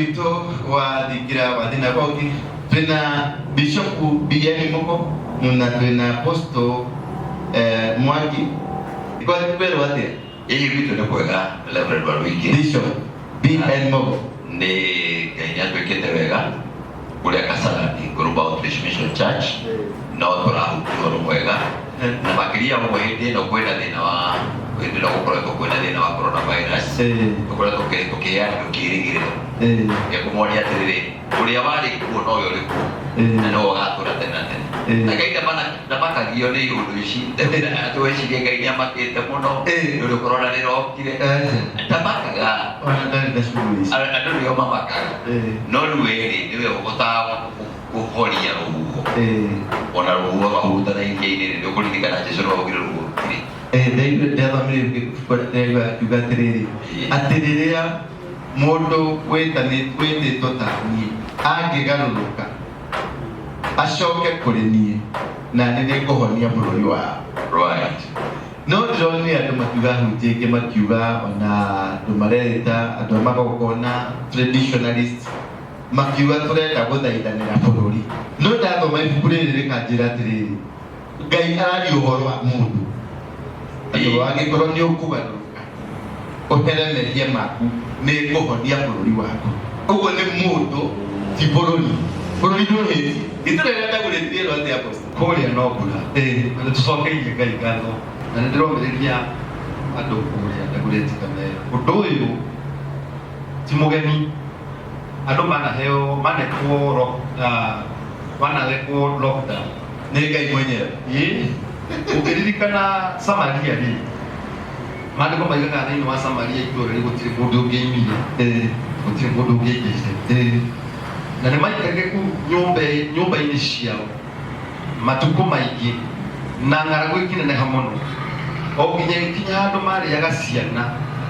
wito wa dikira wa dina koki tuna bishop BN moko na tuna apostle Mwangi kwa kweli wate hii vitu ni kwega level wa wiki bishop BN moko ni Kenya twekete wega kule Kasarani Global Outreach Mission Church no turahutu kwega na makiria mwende no kwenda thina wa kwenda gukora kwenda thina wa coronavirus gukora tukiya tukirigire ya kumonia atiriri uria wari kuo no yo riku na no gatura tena na kaida bana na baka gio ni undu ici ndera twecirie ngai amakite muno uri corona ni rokire tabakaga ona ndari na shughuli andu yo mamakaga no rueri niwe ugotaga kuhoria ruo ona ruo bahuta na ingiini ndio kuririkana Jesu no ogire ruo David ndamire kubatega kugatiriri atiriria mundu wetane totani angigaruruka ashoke kuri nie na nini kuhonia bururi wa right no ndoni andu makiuga hutike makiuga ona ndumareta andu magokona traditionalist makiuga turenda guthaithanira bururi no ndathoma ibuku riri rikanjira atiriri Ngai arari uhoro wa mundu andu wagikorwo ni ukugaruruka uhere mehia maku ni kuhonia bururi waku uguo ni mundu ti bururi nduhiti iturenda guretie ro ati apostle kuria no mbura na tucokeire Ngai ngatho na ndiromereria andu kuria ndagureti kamera undu uyu ti mugeni andu manaheo manekwo lockdown ni Ngai mwenyewe ukiririkana Samaria ri maandiko maigaga thĩinĩ wa Samaria itũũra rĩu gũtirĩ mũndũ ũngĩaumire gũtirĩ mũndũ ũngĩaingĩrire na nĩmaikarire kũu nyũmba-inĩ ciao matukũ maingĩ na ng'aragu ĩkĩneneha mũno o nginya gĩkinya handũ marĩaga ciana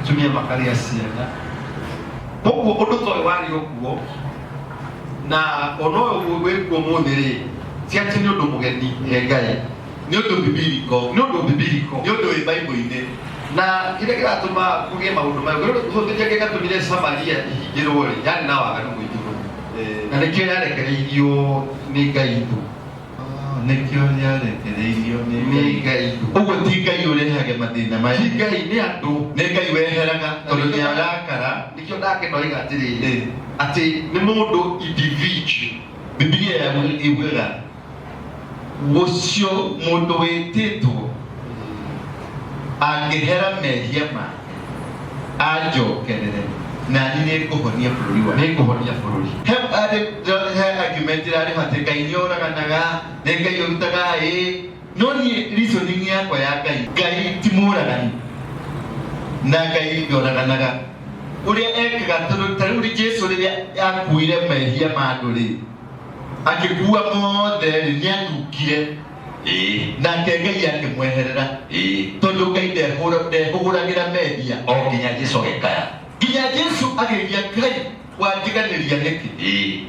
tumia makarĩa ciana koguo ũndũ ta ũyũ warĩ ũguo na ona ũyũ wĩkuo ũmũthĩ rĩ ti atĩ nĩ ũndũ mũgeni he Ngai ni undu bibiriko ni undu bibiriko ni undu wi Bible-ini na kile kiratuma kugie maundu mayo rero tuthotithia gigatumire Samaria ihingirwo ri yani na waganu muingiro na nikio yarekereirio ni Ngai tu nikio yarekereirio ni Ngai tu uguo ti Ngai urehage mathina maya ti Ngai ni andu ni Ngai weheraga tondu ni arakara nikio ndake no igatiri ati ni mundu individual Biblia yaguiga ucio mundu wititwo angihera mehia ma ajokerere na nini kuhonia bururi wa ni kuhonia bururi he argument ari hatika inyoraganaga ne Ngai urutaga no ni reasoning yakwa ya Ngai timuragani na Ngai yoraganaga uria ekaga turu Jesu riria akuire mehia ma nduri akikuwa mothe ni anukire na Ngai akimweherera tondu Ngai ndehuragira mehia o nginya Jesu agikaya nginya Jesu agiria Ngai wanjiganiria niki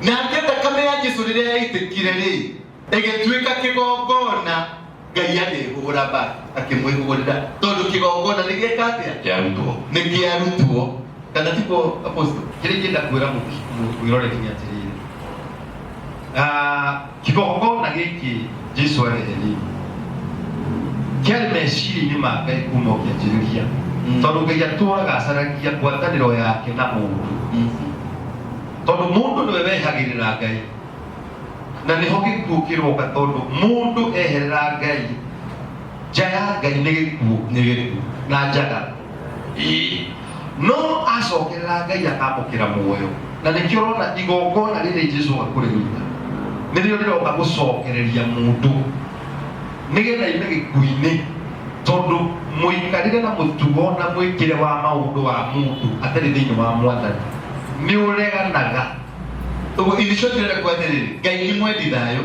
na thakame ya Jesu riria yaitikire ri igituika kigongona Ngai akihura ba akimwihurira tondu kigongona nigikatia nikiarutwo kana tipo apostle kile kenda kwira mwirore kinya atiri kigongona giki Jesu areheri kiari meciria-inĩ ma Ngai kuma ũkĩanjĩrĩria tondũ Ngai atũraga acaragia ngwatanĩro yake na mũndũ tondũ mũndũ nĩwe wehagĩrĩra Ngai na nĩho gĩkuũ kĩroka tondũ mũndũ eherera Ngai nja ya Ngai nĩ gĩkuũ na njaga no acokerera Ngai akamũkĩra muoyo na nĩkĩo ũrona igongona rĩrĩ Jesu akũrĩruta nĩrĩo rĩroka gũcokereria mũndũ nĩgetha ime gĩkuũ-inĩ tondũ mũikarĩre na mũtugo na mwĩkĩre wa maũndũ wa mũndũ atarĩ thĩinĩ wa Mwathani nĩ ũreganaga uguo ithicotire kwathĩrĩrĩ Ngai nĩ mwendi thayũ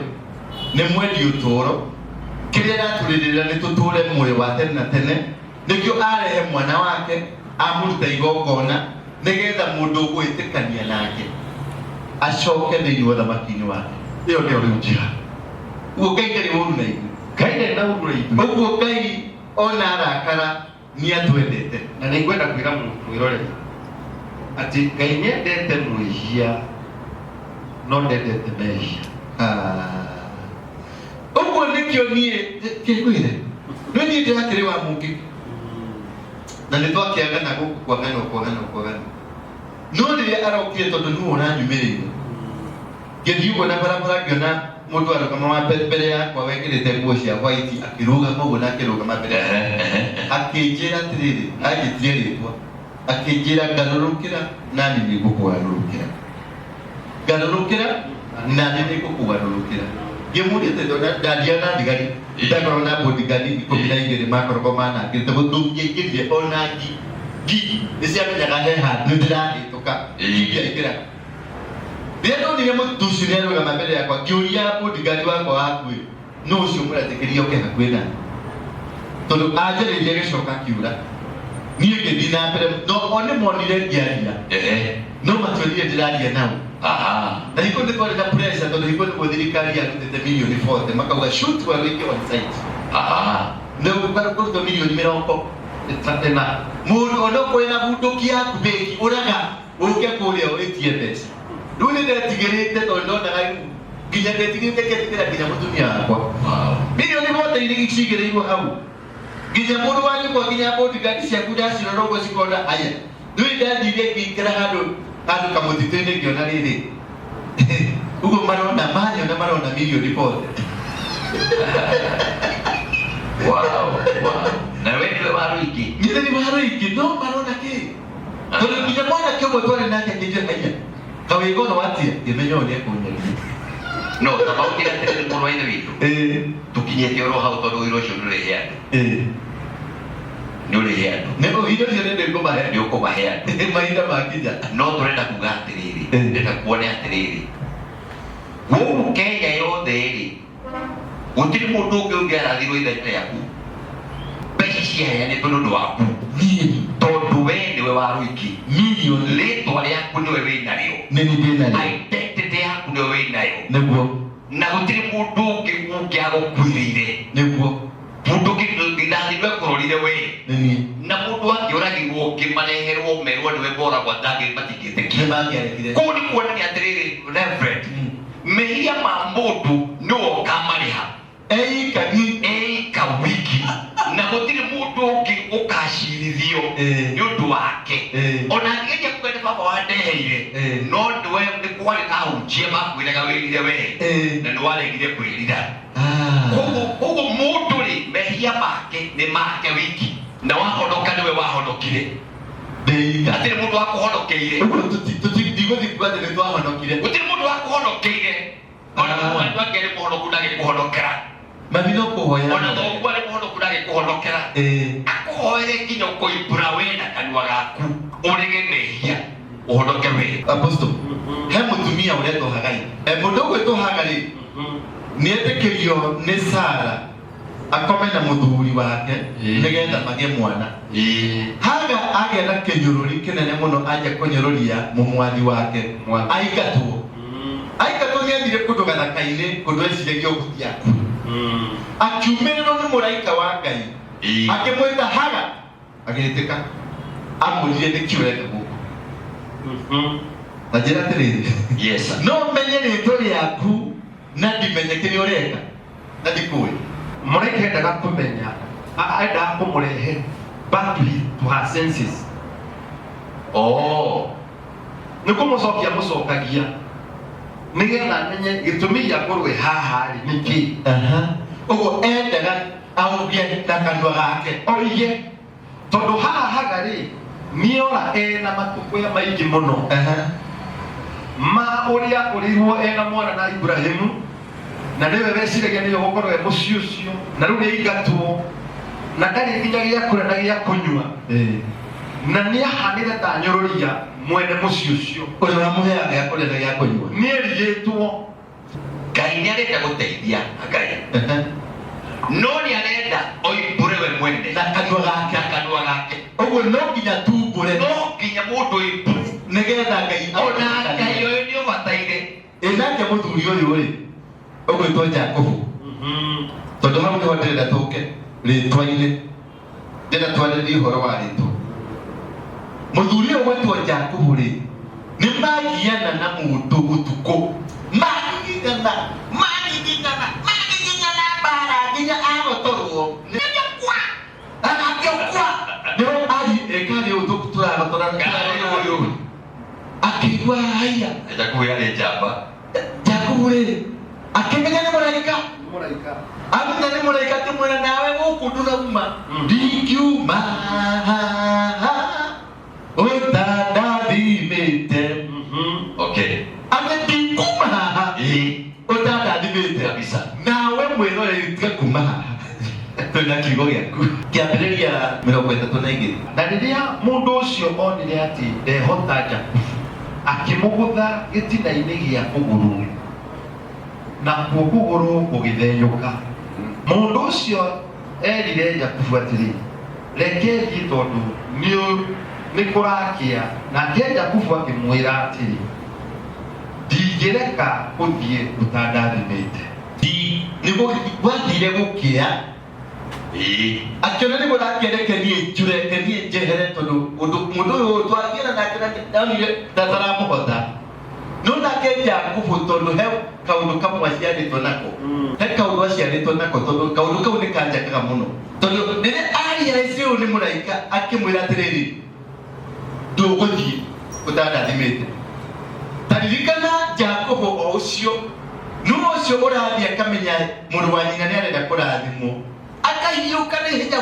nĩ mwendi ũtũũro kĩrĩa aratũrĩrĩra nĩ tũtũũre muoyo wa tene na tene nĩkĩo arehe mwana wake amũruta igongona nĩgetha mũndũ ũgwĩtĩkania nake acoke thĩinĩ wa ũthamaki-inĩ wake ĩyo nĩyo rĩu njĩra uguo Ngai ndarĩ ũru na ithuĩ Ngai ndarĩ na ũru na ithuĩ uguo Ngai ona arakara nĩ atwendete na nĩngwenda kwĩra mwĩroreri ati Ngai niendete mwihia no ndendete mehia. Oguo nikio nie kikwire no nie ndirakire wa mungi na nitwakiagana guku kwagana no riria arokire tondu nu uranyumirire ngithiugo na barabara ngiona mundu arugama wa mbere yakwa wekirite nguo cia white akirugama uguo na akirugama mbere akinjira atiriri agitire ritwa akinjira ngarurukira nani nigukugarurukira nani nigukugarurukira ngimurite ndadia na ndigari ndakoro na bodigari ikomina igere makoro mana ngite gutungikire onangi gi nisiamenyaga heha ndirahituka ngiya ikira Ndio ni mutuci nerugama mbere yakwa ngiuria bodigari wakwa wakui no ucio muratekeria oke hakwina tondu ajaririe gicoka kiura nie ngithi na mbere no one monire ngiaria no matwirire ndiraria nao na hiko ndiko na pressure tondu hiko ndiko thirikari ya kutete milioni 40 makauga shoot wa wiki on site ndio kwa kuruto milioni 40 tatena mundu ono kwena bundukia kubeki uraga uke kuria uritie pesa Dule ndatigirite tondu na nginya ndatigirite ketikira nginya mutumia wakwa milioni 40 ili gicigireirwo hau nginya mundu wanyu kwa nginya bodyguard ciaku ndacirorwo cikona aya ndui ndathirie ngikira handu kamutitini ngiona riri uguo marona manyo na marona milioni 40 wow na wewe ni waruiki ni waruiki no marona ki tondu nginya mwana kiogo twari nake nginya aya kawigo no watia imenyone kunyeli no sababu kila tele muno ine vitu tukinyete oro hau todo iro shuru rehia nuri hia nego hiyo ndio ndio kwa ndio kwa hia mainda makija no turenda kugatiriri ndenda kuona atiriri wo Kenya yothe ri gutiri mundu ungi ungiarathirwo ithete yaku mbeca ciaheyane tondu waku tondu we niwe waruiki milioni ritwa riaku niwe winario nini ndinario identity yaku niwe winayo niguo na gutiri mundu ungi ungiagukwirire niguo mundu ngidathirwe kurorire we nini na mundu angiuragirwo ukimareherwo merwo niwe bora kwa ndagi matikite kimangiarekire kuni kuonania atiriri reverend mehia ma mundu no kamariha eika wiki na gutiri mundu ungi ukashirithio ni undu wake ona ngeje kwene baba wa ndeheire no ndwe ndikwari kahunjie makwiraga wirire we na ndwaregire kwirira kogo mundu ri mehia make ni make wiki na wahonoka niwe wahonokire atiri mundu wakuhonokeire tutigodi kwade ni twahonokire gutiri mundu wakuhonokeire ona mundu angere muhonoku ndage kuhonokera mabino kuhoya ona thogu ari muhonoku ndage kuhonokera akuhoere nginya kuimbura we na kanua gaku urege mehia uhonoke we apostle he mutumia uretwo hagai mundu gwetwo hagari nietekerio ni Sara akome na muthuri wake nigetha mage mwana haga agera kenyururi kinene muno aje kunyururia mumwathi wake aikatwo niathire kundu gathakaine kundu eciragio gutiaku akiumirwo ni muraika wa Ngai akimwita haga agitika amurire nikiurete guku na njira atiriri yes no menye ritwa riaku na ndimenye kiria ureka na ndikuwi muraika endaga kumenya aenda kumurehe back to her senses nikumucokia mucokagia nigetha menye gitumi gia kurwe haha ri niki uguo endaga augie na kanua gake oige tondu haha hagari niora ena matuko ya maingi muno ma uria urirwo ena mwana na Ibrahimu na niwe weciragia niyo gukorwo muciĩ ucio na riu niingatwo na ndari nginyagia kuria na gia kunyua na niahanire ta nyururia mwene muciĩ ucio uria wamuheaga gia kuria na gia kunyua nierigitwo Ngai niarenda guteithia Ngai no niarenda oimbure we mwene na kanua gake uguo no nginya tumbure no nginya mundu oimbure nigetha Ngai ona Ngai uyu ni ubataire nake muthuri uyu ri ugwitwo Jakubu tondu hau niho ndirenda tuke ritwa-ini ndĩna twarĩrie ũhoro wa rĩtwa Mũthuri ũyũ gwĩtwo Jakubu rĩ, nĩmagiana na mũndũ ũtukũ, magigiana bara nginya agũtũrwo agakĩũkwa nĩho ekari ũyũ tũragotorana ũyũ akĩigua haya Jakubu yarĩ njamba. Jakubu rĩ akĩmenya nĩ mũraika amenya nĩ mũraika akĩmwĩra nawe gũkũ ndũrauma ndingiuma ũtandathimĩte. Okay. Ndinguma haha ũtandathimĩte Kabisa. nawe mwĩroreri tiga kuma haha twĩna kiugo gĩaku kĩambĩrĩria 32. Na rĩrĩa mũndũ ũcio onire atĩ ndehota Jakubu akĩmũgũtha gĩtina-inĩ gĩa kũgũrũ nakuo kũgũrũ gũgĩthenyũka, mũndũ ũcio erire Jakubu atĩrĩ reke thiĩ tondũ nĩ kũrakĩa. Nake Jakubu akĩmwĩra atĩrĩ ndingĩreka gũthiĩ ũtandathimĩte. nĩguo gwathire gũkĩa akĩona nĩguo nakĩreke niĩ njehere tondũ mũndũ ũyũ twathiĩra nake ndonire ndataramũhota no nake Jakubu tondũ he kaũndũ kamwe aciarĩtwo nako he kaũndũ aciarĩtwo nako tondũ kaũndũ kau nĩ kanjakaga mũno tondũ rĩrĩa aria ũcio nĩ mũraika akĩmwĩra atĩrĩrĩ ndũgũthiĩ ũtandathimĩte. Taririkana Jakubu o ũcio nũũ ũcio ũrathiĩ akamenya mũrũ wa nyina nĩ arenda kũrathimwo akahiũka nĩ hinya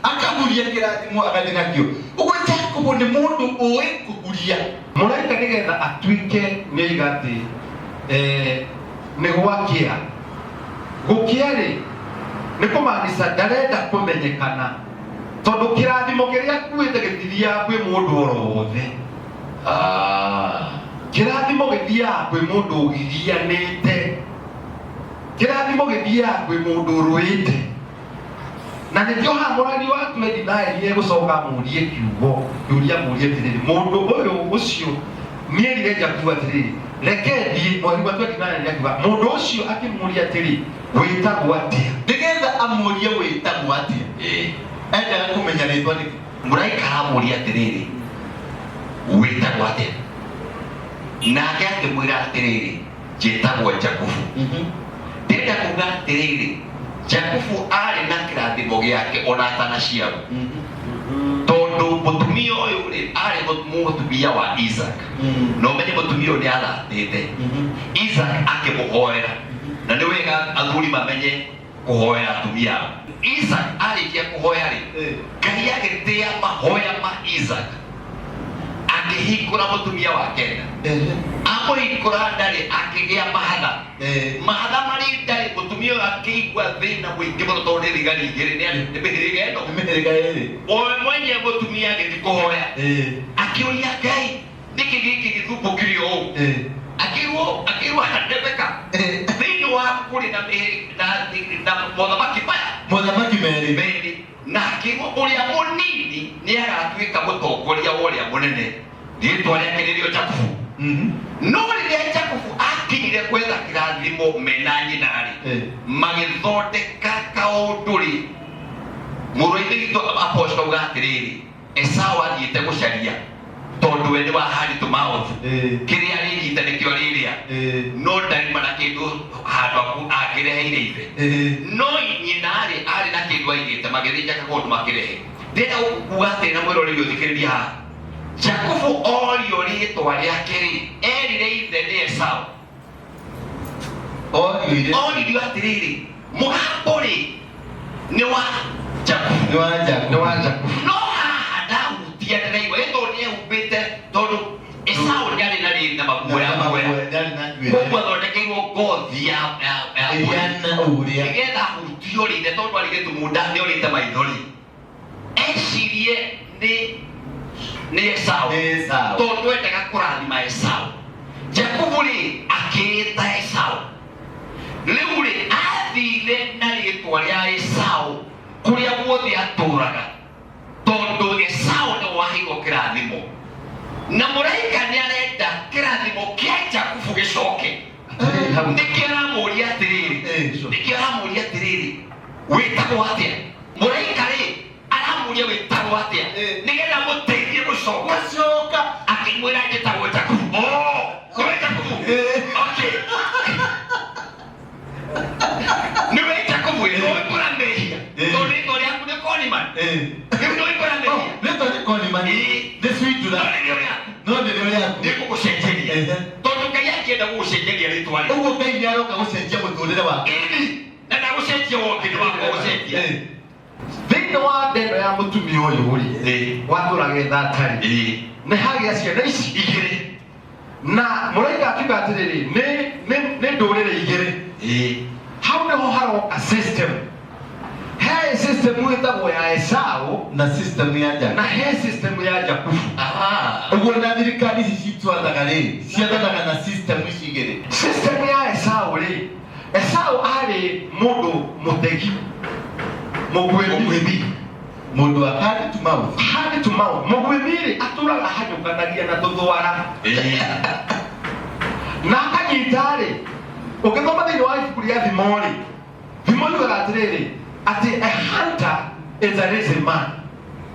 akahuria kĩrathimo agathiĩ nakĩo. Ũguo Jakubu nĩ mũndũ ũĩ kũhuria. Mũraika nĩgetha atuĩke nĩoiga atĩ nĩ gwakĩa. Gũkĩa rĩ nĩ kũmaanisha ndarenda kũmenyekana tondũ kĩrathimo kĩrĩa akuĩte gĩtithiaga kwĩ mũndũ oro wothe. Kĩrathimo gĩthiaga kwĩ mũndũ ũgigianĩte, kĩrathimo gĩthiaga kwĩ mũndũ ũrũĩte. Na nĩkĩo haha mũrani wa 29 gũcoka mũrie kiugo yũria mũrie atĩrĩrĩ mũndũ ũyũ ũcio nĩerire Jakubu atĩrĩrĩ reke thiĩ. Mweri wa 29 akiuga mũndũ ũcio akĩmũria atĩrĩ wĩtagwo atĩa, nĩgetha amũrie wĩtagwo atĩa. Endaga kũmenya rĩtwa rĩake. Mũraika aramũria atĩrĩrĩ wĩtagwo atĩa, nake akĩmwĩra atĩrĩrĩ njĩtagwo Jakubu. Ndĩrenda kuuga atĩrĩrĩ Jakubu arĩ na kĩrathimo gĩake ona atanaciarwo tondũ mũtumia ũyũ rĩ arĩ mũtumia wa Isaac na ũmenye mũtumia ũyũ nĩ aratĩte Isaac akĩmũhoera. Na nĩ wega athuri mamenye kũhoera atumia ao. Isaac arĩkia kũhoya rĩ Ngai agĩtĩa mahoya ma Isaac akĩhingũra mũtumia wa kenda. Amũhingũra ndarĩ akĩgĩa mahatha. Mahatha marĩ ndarĩ mũtumia ũyũ akĩigua thĩna mũingĩ mũno tondũ nĩ thigari igĩrĩ nĩ mĩhĩrĩga ĩno. Owe mwenye mũtumia agĩthiĩ kũhoya akĩũria Ngai nĩkĩ gĩkĩ gĩthumbũkire ũũ. Akĩrwo Rebeka thĩinĩ wa kũrĩ na mothamaki merĩ na akĩrwo ũrĩa mũnini nĩ agatuĩka mũtongoria wa ũrĩa mũnene. Rĩĩtwa rĩake nĩrĩo Jakubu. No rĩrĩa Jakubu akinyire gwetha kĩrathimo mena nyina rĩ magĩthondeka kaũndũ rĩ mũrũ-inĩ witũ Apostle auga atĩrĩrĩ Esau athiĩte gũcaria tondũ we nĩ waharitũ maũthĩ kĩrĩa rĩnyita nĩkĩo rĩrĩa no ndarima na kĩndũ handũ akĩreheire ithe no nyina arĩ na kĩndũ aigĩte magĩthĩnja kaũndũ makĩrehe. Ndĩrenda kuuga atĩ na mwĩroreri ũthikĩrĩria haha Jakubu orio rĩĩtwa rĩake rĩ erire ithe nĩ Esau. Oririo atĩrĩrĩ mũgambo rĩ nĩ wa Jakubu. No haha ndahutia ndĩraigua ĩtondũ nĩehumbĩte tondũ Esau nĩ arĩ na rĩrĩ na maguoya koguo athondekeirwo ngothi ya nĩgetha ahutio rĩ ithe tondũ arĩ gĩtumunda nĩ orĩte maithori ecirie nĩ Esau tondũ endaga kũrathima Esau. Jakubu rĩ akĩĩta Esau. Rĩu rĩ athire na rĩĩtwa rĩa Esau kũrĩa guothe atũũraga tondũ Esau nĩ waheirwo kĩrathimo na mũraika nĩ arenda kĩrathimo kĩa Jakubu gĩcoke. Nĩkĩo aramũria atĩrĩrĩ wĩtagwo atĩa. Mũraika rĩ aramũria wĩtagwo atĩa nĩgetha mũteithie gũcoka gucenjagia ritwa ri uguo Ngai nĩaroka gũcenjia mũtũrĩre wake na ndagũcenjia woke nĩ wakwa gũcenjia thĩinĩ wa ndeno ya mũtumia ũyũ rĩ watũraga ethatarĩ nĩ hagĩa ciana ici igĩrĩ na mũraika akiuga atĩrĩrĩ nĩ ndũrĩrĩ igĩrĩ hau nĩho haroka system he system ĩtagwo ya Esau na system ya Jacob na he system ya Jakubu. Uguo na thirikari ici citwathaga rĩ ciathanaga na system ici igĩrĩ. System ya Esau rĩ, Esau arĩ mũndũ mũtegi mũgwĩmi mũndũ hard to mouth mũgwĩmi rĩ atũraga hanyũkanagia na tũthwara na akanyita rĩ ũgĩthoma thĩinĩ wa ibuku rĩa thimo rĩ thimo yugaga atĩrĩrĩ atĩ a hunter is a lazy man.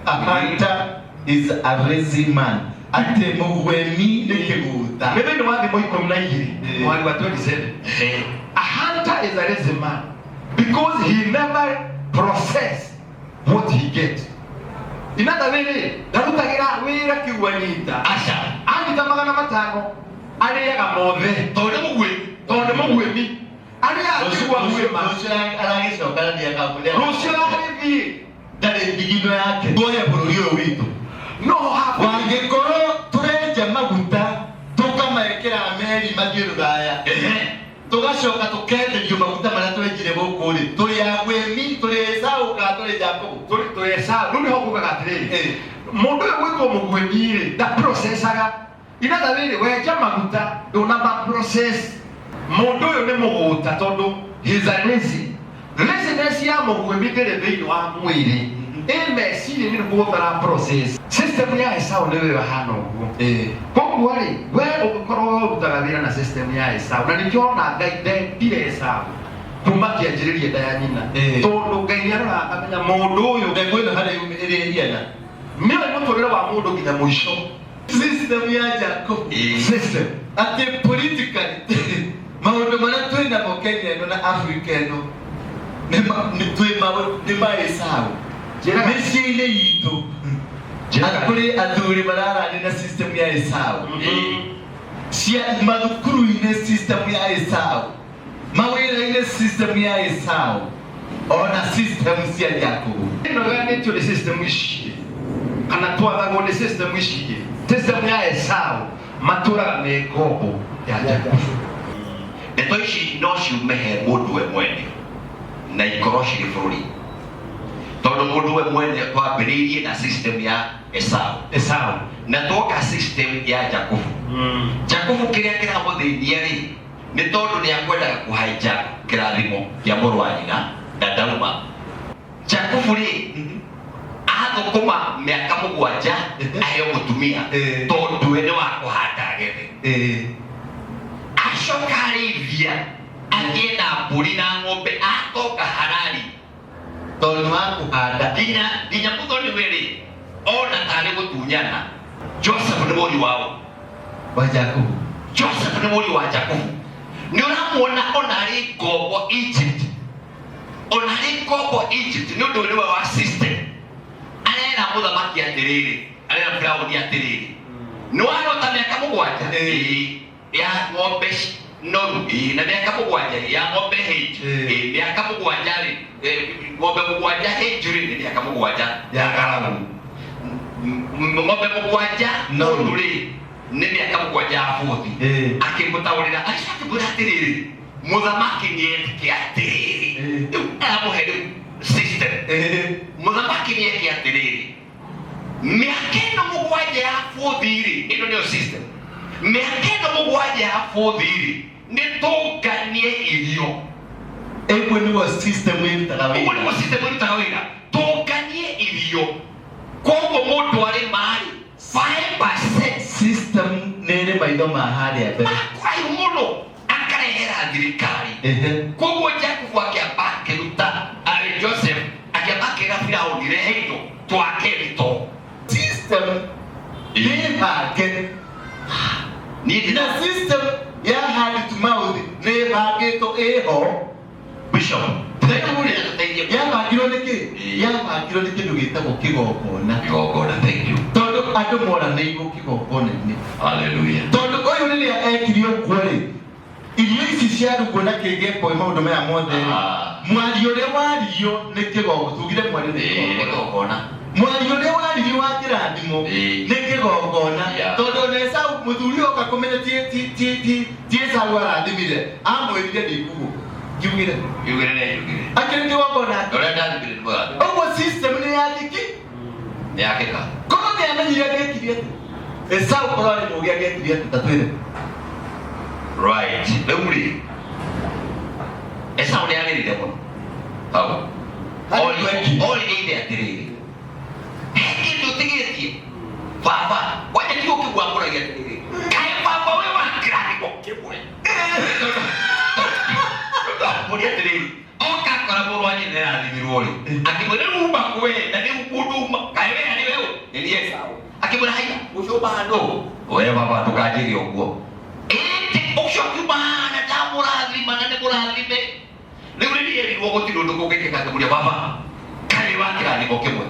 A hunter is a lazy man. Ate mũgwĩmi nĩ kĩgũta. Nĩ thĩinĩ wa thimo 12 mwari wa 27. A hunter is a lazy man because he never process what he get. Inata rĩrĩ ndarutagĩra wĩra kĩguanyita anyita 500 arĩaga mothe tondũ mũgwĩmi arĩa akĩgua gwĩma rũciũ agĩthiĩ ndarĩ ndigino yake tuoye bũrũri ũyũ witũ no hapo wangĩkorwo tũrenja maguta tũkamekĩra meri mathiĩ Rũraya tũgacoka tũkenderio maguta marĩa twenjire gũkũ rĩ tũrĩ agwĩmi tũrĩ Esau kana tũrĩ Jacob tũrĩ Esau rĩu nĩho kuugaga atĩrĩrĩ mũndũ ũyũ gwĩtwo mũgwĩmi rĩ ndaprocesaga inatha rĩrĩ wenja maguta ndũnamba process mũndũ ũyũ nĩ mũgũta tondũ he's a laziness ya mũgwĩmi ndĩrĩ thĩinĩ wa mwĩrĩ meciria nĩ gũthara process system ya Esau nĩwe wahana ũguo koguo rĩ we ũngĩkorwo ũrutaga wĩra na system ya Esau na nĩkĩona Ngai ndendire Esau kuma kĩanjĩrĩria nda ya nyina tondũ Ngai nĩaroraga akamenya mũndũ ũyũ mbegũ ĩno harĩa yumĩrĩria ihiana nĩwe mũtũrĩre wa mũndũ nginya mũico system ya Jacob system atĩ politically maũndũ marĩa twĩnamo Kenya ĩno na Africa ĩno nĩ ma Esau mĩciĩ-inĩ itũ kũrĩ athuri mararani na system ya Esau cia mathukuru-inĩ system ya Esau mawĩra-inĩ system ya Esau ona system cia Jacob ĩno ganĩtio nĩ system ici kana twathagwo nĩ system ici system ya Esau matũraga me ngombo ya Jacob. Ndeto ici no ciume he mũndũ we mwene na ikorwo cirĩ bũrũri tondũ mũndũ we mwene twambĩrĩirie na system ya Esau na twoka system ya Jacob. Jacob kĩrĩa kĩramũthĩnia rĩ nĩ tondũ nĩakwendaga kũhijack kĩrathimo kĩa mũrũ wa nyina na ndauma. Jacob rĩ athũkũma mĩaka 7 aheo mũtumia tondũ we nĩ wa kũhanda agethe acoka arĩithia agĩe na mbũri na ng'ombe atoka Harari tondũ wa kũhanda nginya mũthoni wĩrĩ ona tarĩ gũtunyana. Joseph nĩ mũriũ wao wa Jacob. Joseph nĩ mũriũ wa Jacob. Nĩ ũramuona ona arĩ ngombo Egypt nĩ ũndũ ũrĩ wa system arera mũthamaki atĩrĩrĩ arera Firaũni atĩrĩrĩ nĩ wanota mĩaka 7 ya ng'ombe noru na mĩaka 7 ya ng'ombe hĩnju mĩaka 7 rĩ ng'ombe 7 hĩnju rĩ nĩ mĩaka 7 ya ng'aragu ng'ombe 7 noru rĩ nĩ mĩaka 7 ya bũthi akĩmũtaũrĩra akĩmwĩra atĩrĩrĩ mũthamaki nĩetĩkia atĩrĩrĩ rĩu aramũhe rĩu system mũthamaki nĩetĩkia atĩrĩrĩ mĩaka ĩno 7 ya bũthi rĩ ĩno nĩyo system mĩaka ĩno 7 ya bũthi rĩ nĩ tũnganie irio ĩguo nĩguo system ĩrutaga wĩra tũnganie irio koguo mũndũ arĩ marĩ 5% system nĩrĩ maitho ma harĩa mbere makwai mũno akarehera thirikari koguo Jacob akĩamba akĩruta arĩ Joseph akĩamba akĩra Firaũni rehe indo twake rito system nĩbange na system ya hand to mouth nĩbangĩtwo ĩho Bishop yabangirwo nĩ kĩndũ gĩtagwo kĩgongona tondũ andũ moranĩirwo kĩgongona-inĩ hallelujah tondũ ũyũ rĩrĩa ekirie ũguo rĩ ciaru kuona kege ko maundu maya mothe mwari ule wario ne kigogo tugire mwari ne gogona mwari ule wario wa kirathimo ne kigogona tondu nesa muthuri oka kumenya ti Esau arathimire amwirire ndikugu yugire akiri kigogona ore ndathimire ndwa ogo system ne yandiki ne akeka kono ne amenyire gekiriete Esau korani mugia gekiriete tatwire right demuri Esau ne agirire muno hau oli inde atirire heki tutigetie baba waje kiko kigwakora getirire kai baba we wakirani kokebwe muri atirire oka kora borwani ne alimirori akibona rumba kwe na ni ukuduma kai we ali wewe ni Esau akibona haya ushobando wewe baba tukajiri ogwo Oshokubana tamurali manane kurali me. Leuri yeri wogo tirondo kokeke kakamulia baba. Kale wakira ni kokemwe.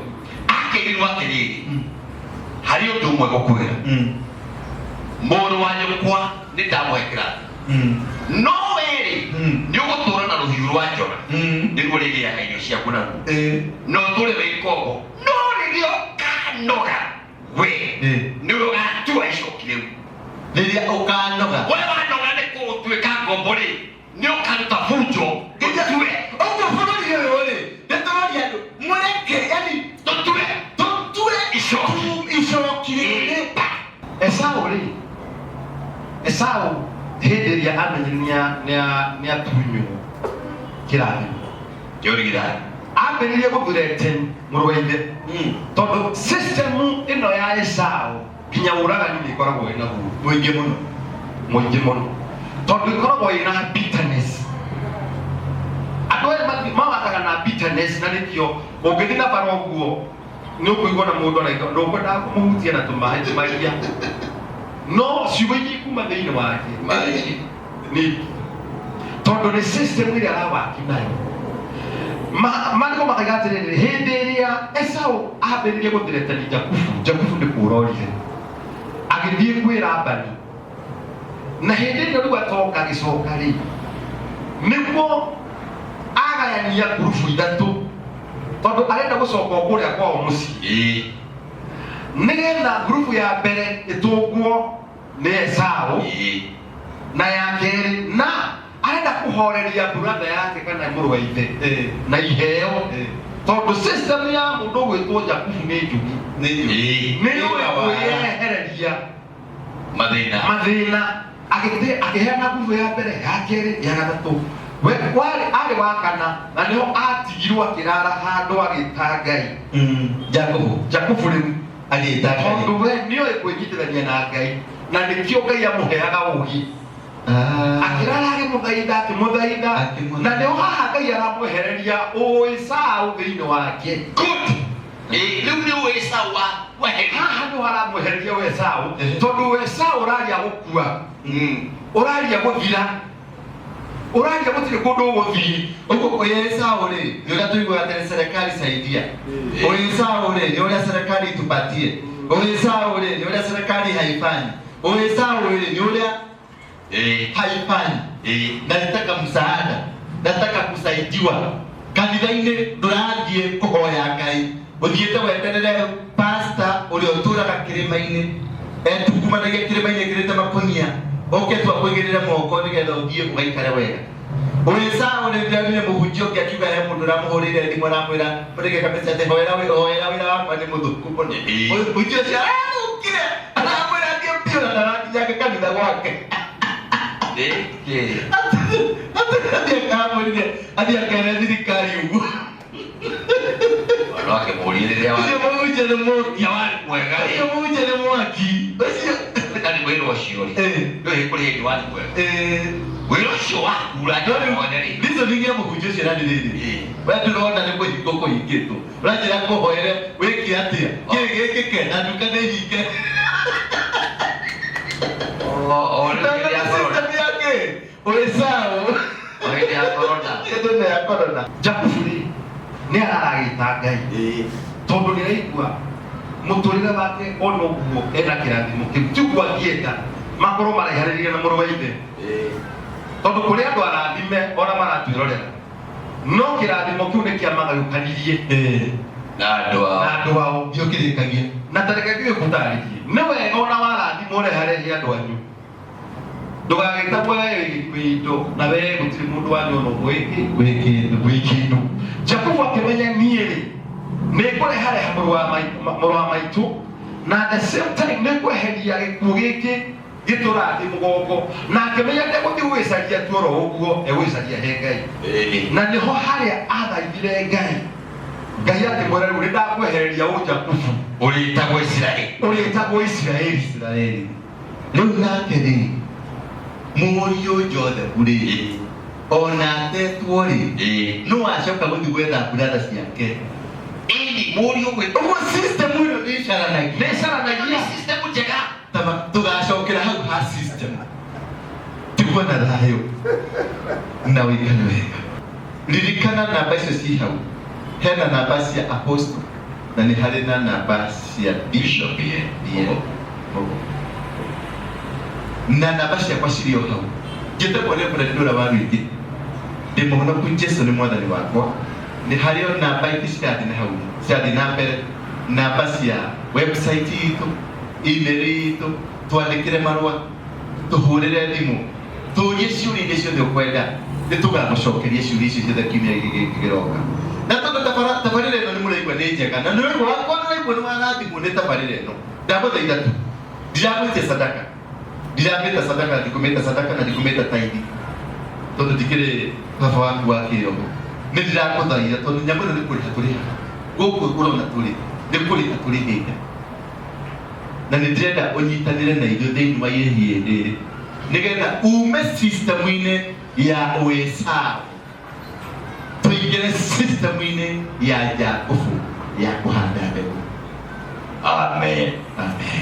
Akeli wakeli. Hariyo tumwe kokwera. Moro wanye kwa nitamwekira. No eri. Nyugo tora na ruhiru wanjona. Ndirulege ya kaino cia kuna. No tole beikogo. No ndio kanoga. We. Ndio gatua ishokile. Niria ukanoga wewe anoga ne ko tuwe kangombole ni okaruta fujo tuwe ogo fujo yole netori yado mureke yani tuwe isho kile Esau hederia ananya ne atunyu kirani yori gida abeniye ko bureten murwende todo system ino ya Esau kinyawuraga ni koragwo ina mwingi muno tondu ikoragwo ina bitterness adore mawakaga na bitterness na nikio ungithi na baroguo ni ukuigwa na mundu araika ndukwenda kumuhutia na tumahi tumaia no ciugo kuma thiini wake ni tondu ni system ira arawaki nayo maniko makagatire hindi iria Esau ambiririe guthiretania Jakubu ndi kurorire agithie kwira Labani na hindi ĩyo rĩu atoka gicoka ri niguo agayania ngurubu ithatũ tondu arenda gucoka kuria kwao mucii nigetha ngurubu ya mbere itungwo ni Esau na ya keri na arenda kuhoreria brother yake kana mũrũ wa ithe na iheo tondu system ya mundu gwitwo Jakubu ni njugi ni kuyehereria mathina akiheana nguvu ya mbere ya keri ya gatatũ we kwari ari wakana na niho atigirwo akirara handu agita Ngai Jakubu riu agita Ngai tondu we niyo kwĩnyitithania na Ngai na nikio Ngai amuheaga ũgi akirara agimuthaitha na niho haha Ngai aramwehereria Esau thĩinĩ wake good riu ni Esau weheria haha niho aramwehereria Esau tondu Esau ũraria gũkua ũraria gũthira ũraria gũtirĩ kũndũ ũgũthiĩ ũguo Esau rĩ nĩ ũrĩa tũiguaga tene serikali saidia Esau rĩ nĩ ũrĩa serikali itupatie Esau rĩ nĩ ũrĩa serikali haifanyi Esau rĩ nĩ ũrĩa haifanyi na nataka msaada nataka kusaidiwa kanitha-inĩ ndũrathiĩ kũhoya Ngai ũthiĩte weterere pastor ũrĩa ũtũraga kĩrĩma-inĩ etukumanagia kĩrĩma-inĩ ekĩrĩte makũnia oke twakũigĩrĩre moko nĩgetha ũthiĩ ũgaikare wega Esau nĩ ndĩrarire mũhunjia ũngĩ akiuga he mũndũ ũramũhũrĩire thimũ aramwĩra mũrĩge kabisa atĩ hoera wĩra wakwa nĩ mũthũku mũno mũhunjia ũcio ararũkire aramwĩra thiĩ biũ na ndarakinyaga kanitha gwake Adi akana thirikari uguo no akimuriria ucio mũhunjia nĩ mũki mwega ucio mũhunjia nĩ mwaki ucio kandi wĩra ũcio rĩ kũrĩ hĩndĩ wani mwega wĩra ũcio wakura ndizo ningia mũhunjia ũcio nani rĩrĩ we ndĩrona nĩ kũhingwo kũhingĩtwo ũranjĩra kũhoere wĩke atĩa kĩrĩ gĩkĩke na nduka nĩ hinge Esau Jakubu ni araragita Ngai tondu ni raigua muturire wake ono guo ena kirathimo kiu tigwa gienda makoro marehariria na mũrũ wa ithe tondu kuri andu arathime ona maratwirorera no kirathimo kiu ni kiamagayukanirie na andũ ao gĩũkĩrĩkagia na tareke gĩgũtarĩrie nĩ wega ona warathimwo reharehe andũ anyu ndũgagĩtabwo wĩitũ na we gũtirĩ mũndũ wanyu ona gwĩ kĩndũ. Jakubu akĩmenya niĩ-rĩ nĩngũrehareha mũrũ wa maitũ na at the same time nĩngweheria gĩkuũ gĩkĩ gĩtũrathi mũgongo na akĩmenya ndegũthiĩ gwĩcaria tu oro ũguo egwĩcaria he Ngai na nĩho harĩa athaithire Ngai akĩmwĩra rĩu nĩndakwehereria Jakubu ũrĩtagwo Isiraeli. Rĩu nake-rĩ mũriũ Josefu-rĩ ona atetwo-rĩ no acoka gũthiĩ gwetha brother ciake mũriũ ũguo system ĩno nĩĩcaranagia system njega tũgacokera hau ha system tiguo na thayũ na wĩikare wega. Ririkana namba icio ci hau, hena namba cia apostle na nĩ harĩ na namba cia bishop na namba ciakwa cirĩ o hau. Njĩtagwo nĩ mũnene ũrĩa wa Rwĩngĩ, ndĩ mũhonoku Jesũ nĩ mwathani wakwa. Nĩ harĩ o namba ingĩ cirathiĩ na hau, cirathiĩ na mbere, namba cia website itũ, email itũ, twandĩkĩre marũa, tũhũrĩre thimũ, tũũrie ciũria iria ciothe ũkwenda, nĩtũgagũcokeria ciũria icio ciothe kiumia gĩkĩ kĩroka. Na tondũ tabarĩra ĩno nĩmũraigua nĩ njega na nĩũraigua wakwa nĩũraigua nĩwarathimwo nĩ tabarĩra ĩno, ndagũthaitha tu ndiramwĩtia sadaka, ndiramĩta sadaka, ndikũmĩta sadaka na ndikũmĩta tithe tondũ ndikĩrĩ baba waku wa kĩroho. Nĩ ndirakũthaitha tondũ nyamũ ĩno nĩ kũrĩha tũrĩhaga gũkũ ũrona tũrĩ nĩ kũrĩha tũrĩhĩte, na nĩ ndĩrenda ũnyitanĩre na ithuĩ thĩinĩ wa ihinda rĩrĩ nĩgetha ume system-inĩ ya Ũĩsaũ tũingĩre system-inĩ ya Jakubu ya kũhanda mbegũ. Amen. Amen.